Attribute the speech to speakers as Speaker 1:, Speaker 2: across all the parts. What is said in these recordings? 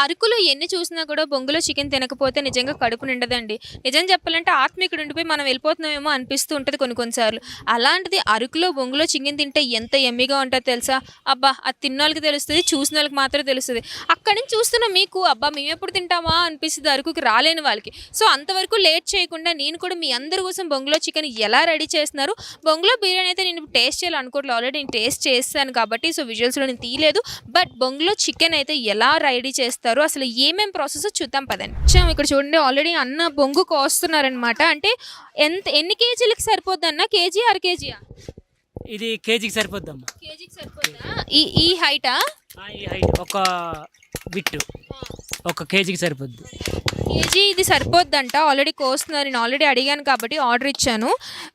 Speaker 1: అరకులో ఎన్ని చూసినా కూడా బొంగులో చికెన్ తినకపోతే నిజంగా కడుపు నిండదండి. నిజం చెప్పాలంటే ఆత్మ ఇక్కడ ఉండిపోయి మనం వెళ్ళిపోతున్నామేమో అనిపిస్తూ ఉంటది కొన్ని కొన్ని సార్లు. అలాంటిది అరకులో బొంగులో చికెన్ తింటే ఎంత యమ్మీగా ఉంటదో తెలుసా? అబ్బా! అది తిన్నోళ్ళకి తెలుస్తది. చూసినోళ్ళకి మాత్రమే తెలుస్తది. అక్కడి నుంచి చూస్తున్న మీకు అబ్బా! మేమెప్పుడు తింటామా అనిపిస్తది అరకుకి రాలేని వాళ్ళకి. సో, అంతవరకు లేట్ చేయకుండా నేను కూడా మీ అందరి కోసం బొంగులో చికెన్ ఎలా రెడీ చేస్తున్నారు, బొంగులో బిర్యానీ అయితే నేను టేస్ట్ చేయాలనుకోవట్లేదు. ఆల్రెడీ నేను టేస్ట్ చేశాను కాబట్టి సో, విజువల్స్‌లో నేను తీయలేదు. బట్ బొంగులో చికెన్ అయితే ఎలా రెడీ చేస్తారో అసలు ఏమేం ప్రాసెసో చూద్దాం పదండి. ఇక్కడ చూడండి ఆల్రెడీ అన్న బొంగు కోస్తున్నారనమాట. అంటే ఎన్ని కేజీలకి సరిపోద్దన్న? కేజీ, అర కేజీయా?
Speaker 2: ఇది కేజీకి సరిపోద్దమ్మా.
Speaker 1: కేజీకి సరిపోద్దా? ఈ హైటా?
Speaker 2: ఈ హైట్ ఒక బిట్టు ఒక కేజీకి సరిపోద్ది.
Speaker 1: కేజీ ఇది సరిపోద్దంట. ఆల్రెడీ కోస్తున్నారు. నేను ఆల్రెడీ అడిగాను కాబట్టి ఆర్డర్ ఇచ్చాను.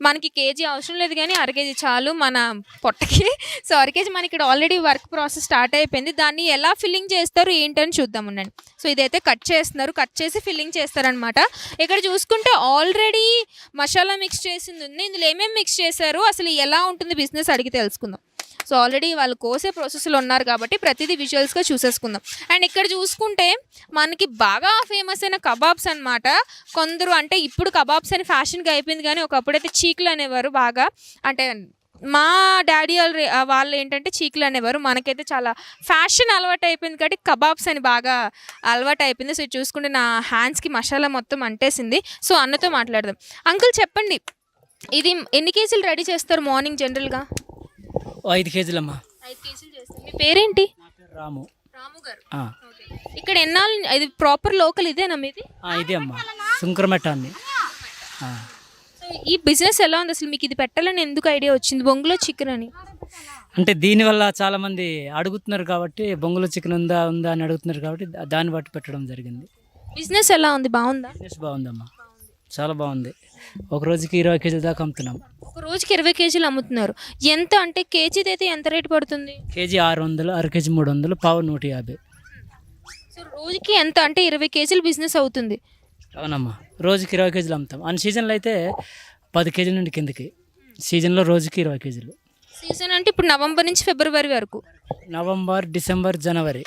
Speaker 1: మనకి కేజీ అవసరం లేదు కానీ అర కేజీ చాలు మన పొట్టకి. సో, అర కేజీ మనకి ఇక్కడ ఆల్రెడీ వర్క్ ప్రాసెస్ స్టార్ట్ అయిపోయింది. దాన్ని ఎలా ఫిల్లింగ్ చేస్తారు ఏంటని చూద్దాం ఉండండి. సో, ఇదైతే కట్ చేస్తున్నారు. కట్ చేసి ఫిల్లింగ్ చేస్తారనమాట. ఇక్కడ చూసుకుంటే ఆల్రెడీ మసాలా మిక్స్ చేసింది ఉంది. ఇందులో ఏమేమి మిక్స్ చేశారు, అసలు ఎలా ఉంటుంది బిజినెస్ అడిగి తెలుసుకుందాం. సో, ఆల్రెడీ వాళ్ళు కోసే ప్రాసెస్లో ఉన్నారు కాబట్టి ప్రతిదీ విజువల్స్గా చూసేసుకుందాం. అండ్ ఇక్కడ చూసుకుంటే మనకి బాగా ఫేమస్ అయిన కబాబ్స్ అనమాట. కొందరు అంటే ఇప్పుడు కబాబ్స్ అని ఫ్యాషన్గా అయిపోయింది కానీ ఒకప్పుడైతే చీకులు అనేవారు బాగా. అంటే మా డాడీ వాళ్ళు ఏంటంటే చీకులు అనేవారు. మనకైతే చాలా ఫ్యాషన్ అలవాటు అయిపోయింది కాబట్టి కబాబ్స్ అని బాగా అలవాటు అయిపోయింది. సో, చూసుకుంటే నా హ్యాండ్స్కి మసాలా మొత్తం అంటేసింది. సో, అన్నతో మాట్లాడదాం. అంకుల్ చెప్పండి, ఇది ఎన్ని కేజీలు రెడీ చేస్తారు మార్నింగ్ జనరల్గా?
Speaker 2: 5 కేజీలమ్మా.
Speaker 1: 5 కేజీలు చేస్తారు. మీ పేరేంటి?
Speaker 2: నా పేరు రాము.
Speaker 1: రాము గారు. ఇక్కడ ఎన్నాళ్ళు? ఇది ప్రాపర్ లోకల్ ఇదేనా మీది?
Speaker 2: ఇదే అమ్మా, సుంకరమెట్ట అండి.
Speaker 1: సో, ఈ బిజినెస్ ఎలా ఉంది అసలు? మీకు ఇది పెట్టాలని ఎందుకు ఐడియా వచ్చింది, బొంగులో చికెన్ అని?
Speaker 2: అంటే దీనివల్ల చాలామంది అడుగుతున్నారు కాబట్టి, బొంగులో చికెన్ ఉందా ఉందా అని అడుగుతున్నారు కాబట్టి దాన్ని బట్టి పెట్టడం జరిగింది.
Speaker 1: బిజినెస్ ఎలా ఉంది, బాగుందా?
Speaker 2: బిజినెస్ బాగుందమ్మా, చాలా బాగుంది. ఒక రోజుకి 20 కేజీల దాకా అమ్ముతున్నాం.
Speaker 1: ఒక రోజుకి 20 కేజీలు అమ్ముతున్నారు. ఎంత అంటే కేజీ అయితే ఎంత రేట్ పడుతుంది?
Speaker 2: కేజీ 600, అర కేజీ 300, పావు 150.
Speaker 1: సో, రోజుకి ఎంత అంటే 20 కేజీలు బిజినెస్ అవుతుంది.
Speaker 2: అవునమ్మా, రోజుకి 20 కేజీలు అమ్ముతాం. అన్ని సీజన్లో అయితే 10 కేజీల నుండి కిందకి. సీజన్లో రోజుకి 20 కేజీలు.
Speaker 1: సీజన్ అంటే ఇప్పుడు నవంబర్ నుంచి ఫిబ్రవరి వరకు?
Speaker 2: నవంబర్, డిసెంబర్, జనవరి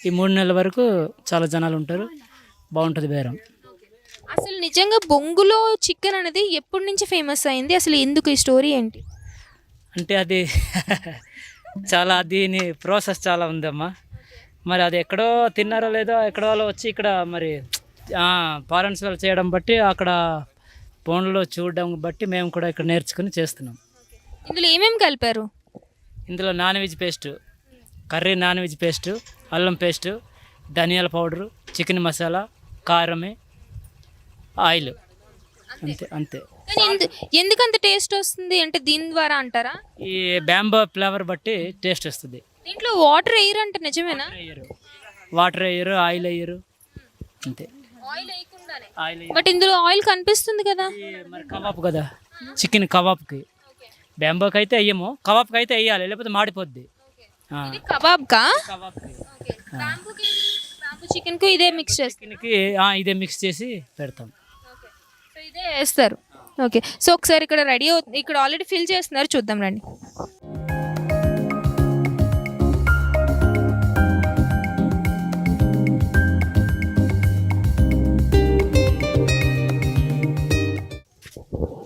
Speaker 2: ఈ 3 నెలల వరకు చాలా జనాలు ఉంటారు. బాగుంటుంది బేరం.
Speaker 1: అసలు నిజంగా బొంగులో చికెన్ అనేది ఎప్పటి నుంచి ఫేమస్ అయింది, అసలు ఎందుకు, ఈ స్టోరీ ఏంటి?
Speaker 2: అంటే అది చాలా దీని ప్రాసెస్ చాలా ఉందమ్మా. మరి అది ఎక్కడో తిన్నారో లేదో, ఎక్కడో వాళ్ళు వచ్చి ఇక్కడ మరి ఫారెన్స్ వాళ్ళు చేయడం బట్టి, అక్కడ ఫోన్లో చూడడం బట్టి మేము కూడా ఇక్కడ నేర్చుకుని చేస్తున్నాం.
Speaker 1: ఇందులో ఏమేమి కలిపారు?
Speaker 2: ఇందులో non veg paste, curry non veg paste, అల్లం పేస్టు, ధనియాల పౌడరు, చికెన్ మసాలా, కారమే, ఆయిల్, అంతే అంతే.
Speaker 1: ఎందుకంత టేస్ట్ వస్తుంది అంటే దీని ద్వారా అంటారా?
Speaker 2: ఈ బ్యాంబో ఫ్లేవర్ బట్టి టేస్ట్ వస్తుంది.
Speaker 1: దీంట్లో వాటర్ వేయరు అంటే నిజమేనా?
Speaker 2: వాటర్ వేయరు, ఆయిల్ వేయరు, అంతే.
Speaker 1: ఆయిల్, బట్ ఇందులో ఆయిల్ కనిపిస్తుంది కదా.
Speaker 2: మరి కబాబ్ కదా, చికెన్ కబాబ్కి. బ్యాంబోకి అయితే వేయము, కబాబ్కి అయితే వేయాలి, లేకపోతే మాడిపోద్ది.
Speaker 1: కబాబ్కా?
Speaker 2: కబాబ్కి,
Speaker 1: చికెన్ కు ఇదే మిక్స్ చేస్తారు.
Speaker 2: చికెన్కి ఇదే మిక్స్ చేసి పెడతాం.
Speaker 1: సో, ఇదే వేస్తారు. ఓకే. సో, ఒకసారి ఇక్కడ రెడీ అవుతుంది. ఇక్కడ ఆల్రెడీ ఫిల్ చేస్తున్నారు, చూద్దాం రండి.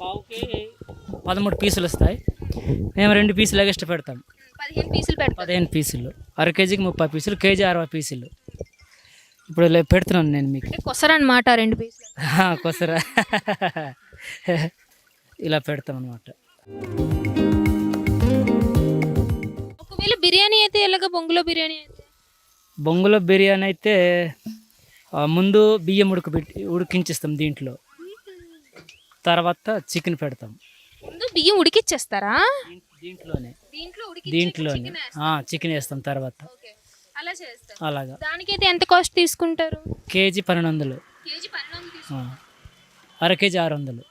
Speaker 2: పావుకి 13 పీసులు వస్తాయి. మేము 2 పీసులు ఎగస్ట్రా పెడతాం.
Speaker 1: 15 పీసులు పెడతాం.
Speaker 2: 15 పీసులు. అర కేజీకి 30 పీసులు, కేజీ 60 పీసులు. ఇప్పుడు పెడుతున్నాను నేను మీకు.
Speaker 1: కొసరా అనమాట 2 పీసులు.
Speaker 2: కొసరా ఇలా పెడతాం అనమాట.
Speaker 1: ఒకవేళ బిర్యానీ అయితే ఎలాగ? బొంగులో బిర్యానీ అయితే?
Speaker 2: బొంగులో బిర్యానీ అయితే ముందు బియ్యం ఉడికించేస్తాం దీంట్లో. తర్వాత చికెన్ పెడతాం.
Speaker 1: ముందు బియ్యం ఉడికిచ్చేస్తారా?
Speaker 2: దీంట్లోనే చికెన్ వేస్తాం తర్వాత. అలాగా.
Speaker 1: దానికైతే ఎంత కాస్ట్ తీసుకుంటారు?
Speaker 2: కేజీ 1200, అర కేజీ 600.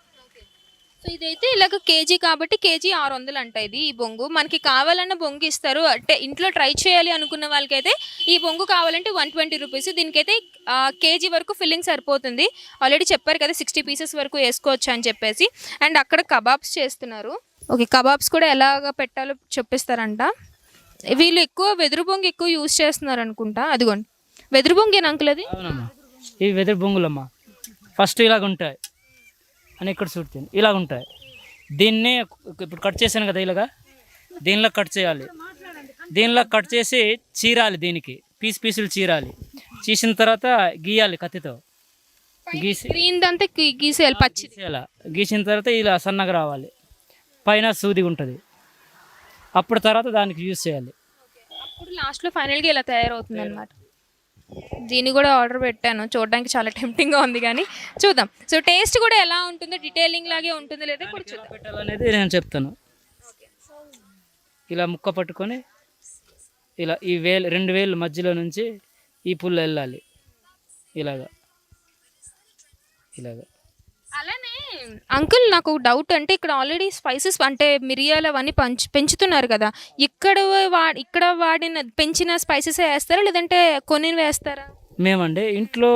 Speaker 1: సో, ఇదైతే ఇలాగ కేజీ కాబట్టి కేజీ 600 అంట. ఇది ఈ బొంగు మనకి కావాలన్న బొంగు ఇస్తారు. అంటే ఇంట్లో ట్రై చేయాలి అనుకున్న వాళ్ళకైతే ఈ బొంగు కావాలంటే 120 రూపీస్. దీనికైతే కేజీ వరకు ఫిల్లింగ్ సరిపోతుంది. ఆల్రెడీ చెప్పారు కదా 60 పీసెస్ వరకు వేసుకోవచ్చు అని చెప్పేసి. అండ్ అక్కడ కబాబ్స్ చేస్తున్నారు. ఓకే, కబాబ్స్ కూడా ఎలాగ పెట్టాలో చెప్పిస్తారంట. వీళ్ళు ఎక్కువ వెదురు బొంగు ఎక్కువ యూజ్ చేస్తున్నారు అనుకుంటా. అదిగోండి, వెదురు బొంగేనా అంకుల్ అది?
Speaker 2: అవునమ్మా, ఇవి వెదురు బొంగులమ్మా. ఫస్ట్ ఇలాగ ఉంటాయి అని ఇక్కడ చూడుతుంది, ఇలాగ ఉంటాయి. దీన్ని ఇప్పుడు కట్ చేశాను కదా, ఇలాగా దీనిలో కట్ చేయాలి. దీనిలో కట్ చేసి చీరాలి, దీనికి పీసులు చీరాలి. చీసిన తర్వాత గీయాలి కత్తితో. గీసి
Speaker 1: గ్రీన్ అంతా గీసేయాలి, పచ్చిది.
Speaker 2: ఇలా గీసిన తర్వాత ఇలా సన్నగా రావాలి, పైన సూది ఉంటుంది. అప్పుడు తర్వాత దానికి యూజ్ చేయాలి.
Speaker 1: అప్పుడు లాస్ట్లో ఫైనల్గా ఇలా తయారవుతుంది అనమాట. దీన్ని కూడా ఆర్డర్ పెట్టాను, చూడడానికి చాలా టెంప్టింగ్గా ఉంది కానీ చూద్దాం. సో టేస్ట్ కూడా ఎలా ఉంటుందో, డీటెయిలింగ్ లాగే ఉంటుందో లేదో కూడా
Speaker 2: ఎలా
Speaker 1: చూద్దాం.
Speaker 2: పెట్టాలనేది నేను చెప్తాను. ఇలా ముక్క పట్టుకొని ఇలా ఈ రెండు వేలు మధ్యలో నుంచి ఈ పుల్ల వెళ్ళాలి, ఇలాగా.
Speaker 1: అలానే అంకుల్ నాకు డౌట్, అంటే ఇక్కడ ఆల్రెడీ స్పైసెస్ అంటే మిరియాలు అవన్నీ పెంచుతున్నారు కదా, ఇక్కడ వాడిన పెంచిన స్పైసెస్ వేస్తారా లేదంటే కొన్ని వేస్తారా?
Speaker 2: మేమండి ఇంట్లో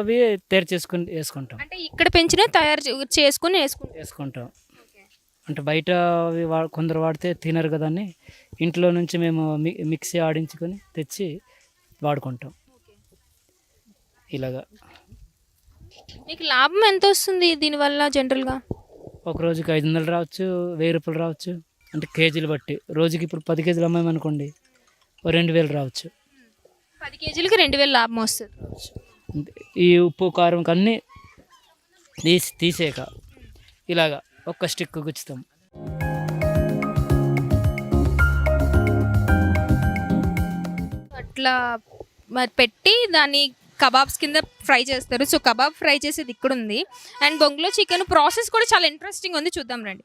Speaker 2: అవి తయారు చేసుకుని వేసుకుంటాం.
Speaker 1: అంటే ఇక్కడ పెంచిన తయారు చేసుకుని
Speaker 2: వేసుకుంటాం. అంటే బయట అవి కొందరు వాడితే తినరు కదా అని ఇంట్లో నుంచి మేము మిక్సీ ఆడించుకొని తెచ్చి వాడుకుంటాం. ఇలాగా
Speaker 1: మీకు లాభం ఎంత వస్తుంది దీనివల్ల జనరల్గా?
Speaker 2: ఒక రోజుకి 500 రావచ్చు, 1000 రూపాయలు రావచ్చు. అంటే కేజీలు బట్టి. రోజుకి ఇప్పుడు 10 కేజీలు అమ్మామనుకోండి, 2000 రావచ్చు.
Speaker 1: 10 కేజీలకి 2000 లాభం వస్తుంది.
Speaker 2: ఈ ఉప్పు కారం అన్నీ తీసేక ఇలాగా ఒక్క స్టిక్ గుచ్చుతాం.
Speaker 1: అట్లా మరి పెట్టి దాన్ని కబాబ్స్ కింద ఫ్రై చేస్తారు. సో కబాబ్ ఫ్రై చేసేది ఇక్కడ ఉంది. అండ్ బొంగులో చికెన్ ప్రాసెస్ కూడా చాలా ఇంట్రెస్టింగ్ ఉంది, చూద్దాం రండి.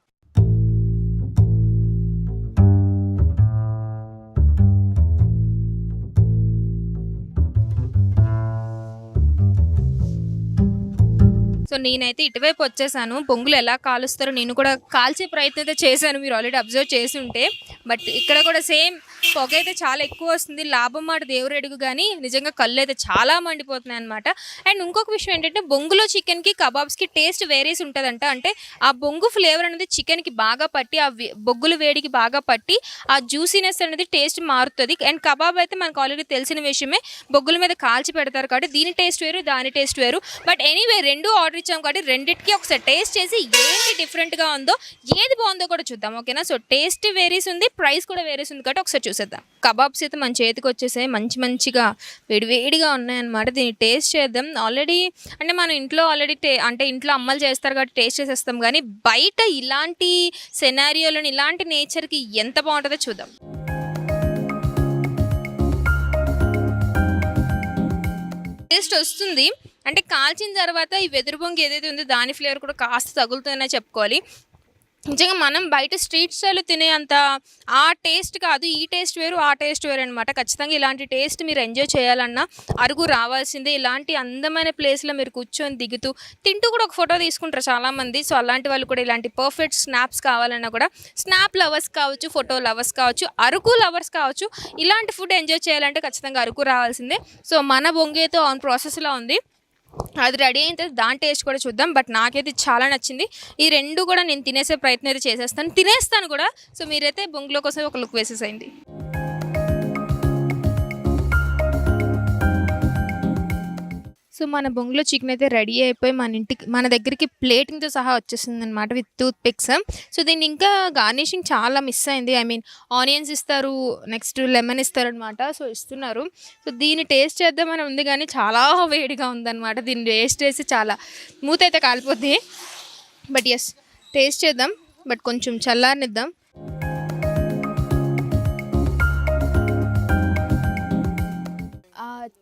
Speaker 1: సో నేనైతే ఇటువైపు వచ్చేసాను. బొంగులు ఎలా కాలుస్తారో నేను కూడా కాల్చే ప్రయత్నం అయితే చేశాను, మీరు ఆల్రెడీ అబ్జర్వ్ చేసి ఉంటే. బట్ ఇక్కడ కూడా సేమ్ పొగ అయితే చాలా ఎక్కువ వస్తుంది. లాభం మాట దేవుడు అడుగు, కానీ నిజంగా కళ్ళు అయితే చాలా మండిపోతున్నాయి అనమాట. అండ్ ఇంకొక విషయం ఏంటంటే బొంగులో చికెన్కి కబాబ్స్కి టేస్ట్ వేరేసి ఉంటుందంట. అంటే ఆ బొంగు ఫ్లేవర్ అనేది చికెన్కి బాగా పట్టి, ఆ బొగ్గుల వేడికి బాగా పట్టి ఆ జ్యూసీనెస్ అనేది టేస్ట్ మారుతుంది. అండ్ కబాబ్ అయితే మనకు ఆల్రెడీ తెలిసిన విషయమే, బొగ్గుల మీద కాల్చి పెడతారు కాబట్టి దీని టేస్ట్ వేరు, దాని టేస్ట్ వేరు. బట్ ఎనీవే రెండు ఆర్డర్ ఇచ్చాం కాబట్టి రెండింటికి ఒకసారి టేస్ట్ చేసి ఏంటి డిఫరెంట్గా ఉందో, ఏది బాగుందో కూడా చూద్దాం, ఓకేనా? సో టేస్ట్ వేరీస్ ఉంది, ప్రైస్ కూడా వేరీస్ ఉంది కాబట్టి ఒకసారి చూసేద్దాం. కబాబ్స్ అయితే మన చేతికి వచ్చేసాయి, మంచిగా వేడివేడిగా ఉన్నాయన్నమాట. దీన్ని టేస్ట్ చేద్దాం. ఆల్రెడీ అంటే మనం ఇంట్లో అంటే ఇంట్లో అమ్మలు చేస్తారు కాబట్టి టేస్ట్ చేసేస్తాం, కానీ బయట ఇలాంటి సెనారియోలను, ఇలాంటి నేచర్కి ఎంత బాగుంటుందో చూద్దాం. టేస్ట్ వస్తుంది, అంటే కాల్చిన తర్వాత ఈ వెదురు బొంగు ఏదైతే ఉందో దాని ఫ్లేవర్ కూడా కాస్త తగులుతుందనే చెప్పుకోవాలి. నిజంగా మనం బయట స్ట్రీట్ స్టైల్ తినే అంత ఆ టేస్ట్ కాదు, ఈ టేస్ట్ వేరు, ఆ టేస్ట్ వేరు అనమాట. ఖచ్చితంగా ఇలాంటి టేస్ట్ మీరు ఎంజాయ్ చేయాలన్నా అరకు రావాల్సిందే. ఇలాంటి అందమైన ప్లేస్లో మీరు కూర్చొని దిగుతూ తింటూ కూడా ఒక ఫోటో తీసుకుంటారు చాలామంది. సో అలాంటి వాళ్ళు కూడా ఇలాంటి పర్ఫెక్ట్ స్నాప్స్ కావాలన్నా కూడా, స్నాప్ లవర్స్ కావచ్చు, ఫోటో లవర్స్ కావచ్చు, అరకు లవర్స్ కావచ్చు, ఇలాంటి ఫుడ్ ఎంజాయ్ చేయాలంటే ఖచ్చితంగా అరకు రావాల్సిందే. సో మన బొంగేతో ఆన్ ప్రాసెస్లో ఉంది, అది రెడీ అయిన తర్వాత దాని టేస్ట్ కూడా చూద్దాం. బట్ నాకైతే చాలా నచ్చింది. ఈ రెండు కూడా నేను తినేసే ప్రయత్నం అయితే తినేస్తాను కూడా. సో మీరైతే బొంగులో కోసం ఒక లుక్ వేసేసేయండి. సో మన బొంగులో చికెన్ అయితే రెడీ అయిపోయి మన దగ్గరికి ప్లేటింగ్తో సహా వచ్చేసింది అనమాట, విత్ టూత్ పిక్స్. సో దీన్ని ఇంకా గార్నిషింగ్ చాలా మిస్ అయింది. ఐ మీన్ ఆనియన్స్ ఇస్తారు, నెక్స్ట్ లెమన్ ఇస్తారు అనమాట. సో ఇస్తున్నారు. సో దీన్ని టేస్ట్ చేద్దామని ఉంది కానీ చాలా వేడిగా ఉందన్నమాట. దీన్ని టేస్ట్ చేసి చాలా మూత అయితే కాలిపోద్ది. బట్ ఎస్, టేస్ట్ చేద్దాం, బట్ కొంచెం చల్లారనిద్దాం.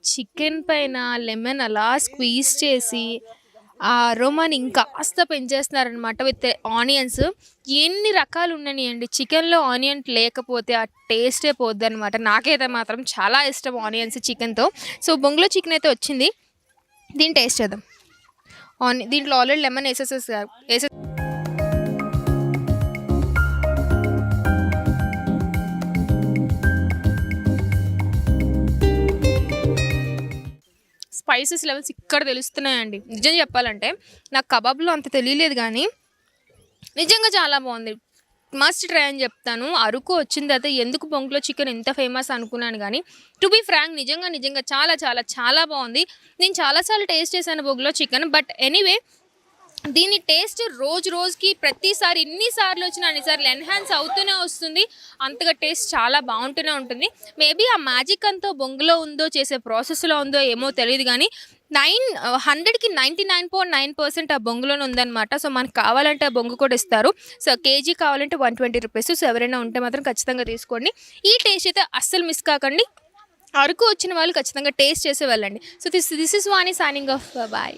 Speaker 1: చికెన్ పైన లెమన్ అలా స్క్వీజ్ చేసి ఆ అరోమాని ఇంకాస్త పెంచేస్తున్నారనమాట విత్ ఆనియన్స్. ఎన్ని రకాలు ఉన్నాయండి, చికెన్లో ఆనియన్ లేకపోతే ఆ టేస్టే పోద్ది అనమాట. నాకైతే మాత్రం చాలా ఇష్టం ఆనియన్స్ చికెన్తో. సో బొంగులో చికెన్ అయితే వచ్చింది, దీన్ని టేస్ట్ చేద్దాం. దీంట్లో ఆల్రెడీ లెమన్ వేసేసేసారు. స్పైసెస్ లెవెల్స్ ఇక్కడ తెలుస్తున్నాయండి. నిజం చెప్పాలంటే నాకు కబాబ్లో అంత తెలియలేదు, కానీ నిజంగా చాలా బాగుంది. మస్ట్ ట్రై అని చెప్తాను. అరకు వచ్చిన తర్వాత ఎందుకు బొంగులో చికెన్ ఇంత ఫేమస్ అనుకున్నాను కానీ టు బీ ఫ్రాంక్ నిజంగా చాలా చాలా చాలా బాగుంది. నేను చాలాసార్లు టేస్ట్ చేశాను బొంగులో చికెన్. బట్ ఎనీవే దీని టేస్ట్ రోజుకి ప్రతిసారి ఎన్నిసార్లు వచ్చినా అన్నిసార్లు ఎన్హాన్స్ అవుతూనే వస్తుంది. అంతగా టేస్ట్ చాలా బాగుంటూనే ఉంటుంది. మేబీ ఆ మ్యాజిక్ అంతా బొంగులో ఉందో, చేసే ప్రాసెస్లో ఉందో ఏమో తెలియదు కానీ 100కి 99.9% ఆ బొంగులోనే ఉందన్నమాట. సో మనకు కావాలంటే ఆ బొంగు కూడా ఇస్తారు. సో కేజీ కావాలంటే 120 రూపీస్. సో ఎవరైనా ఉంటే మాత్రం ఖచ్చితంగా తీసుకోండి. ఈ టేస్ట్ అయితే అస్సలు మిస్ కాకండి. అరకు వచ్చిన వాళ్ళు ఖచ్చితంగా టేస్ట్ చేసి వెళ్ళండి. So this is Vani signing off. Bye.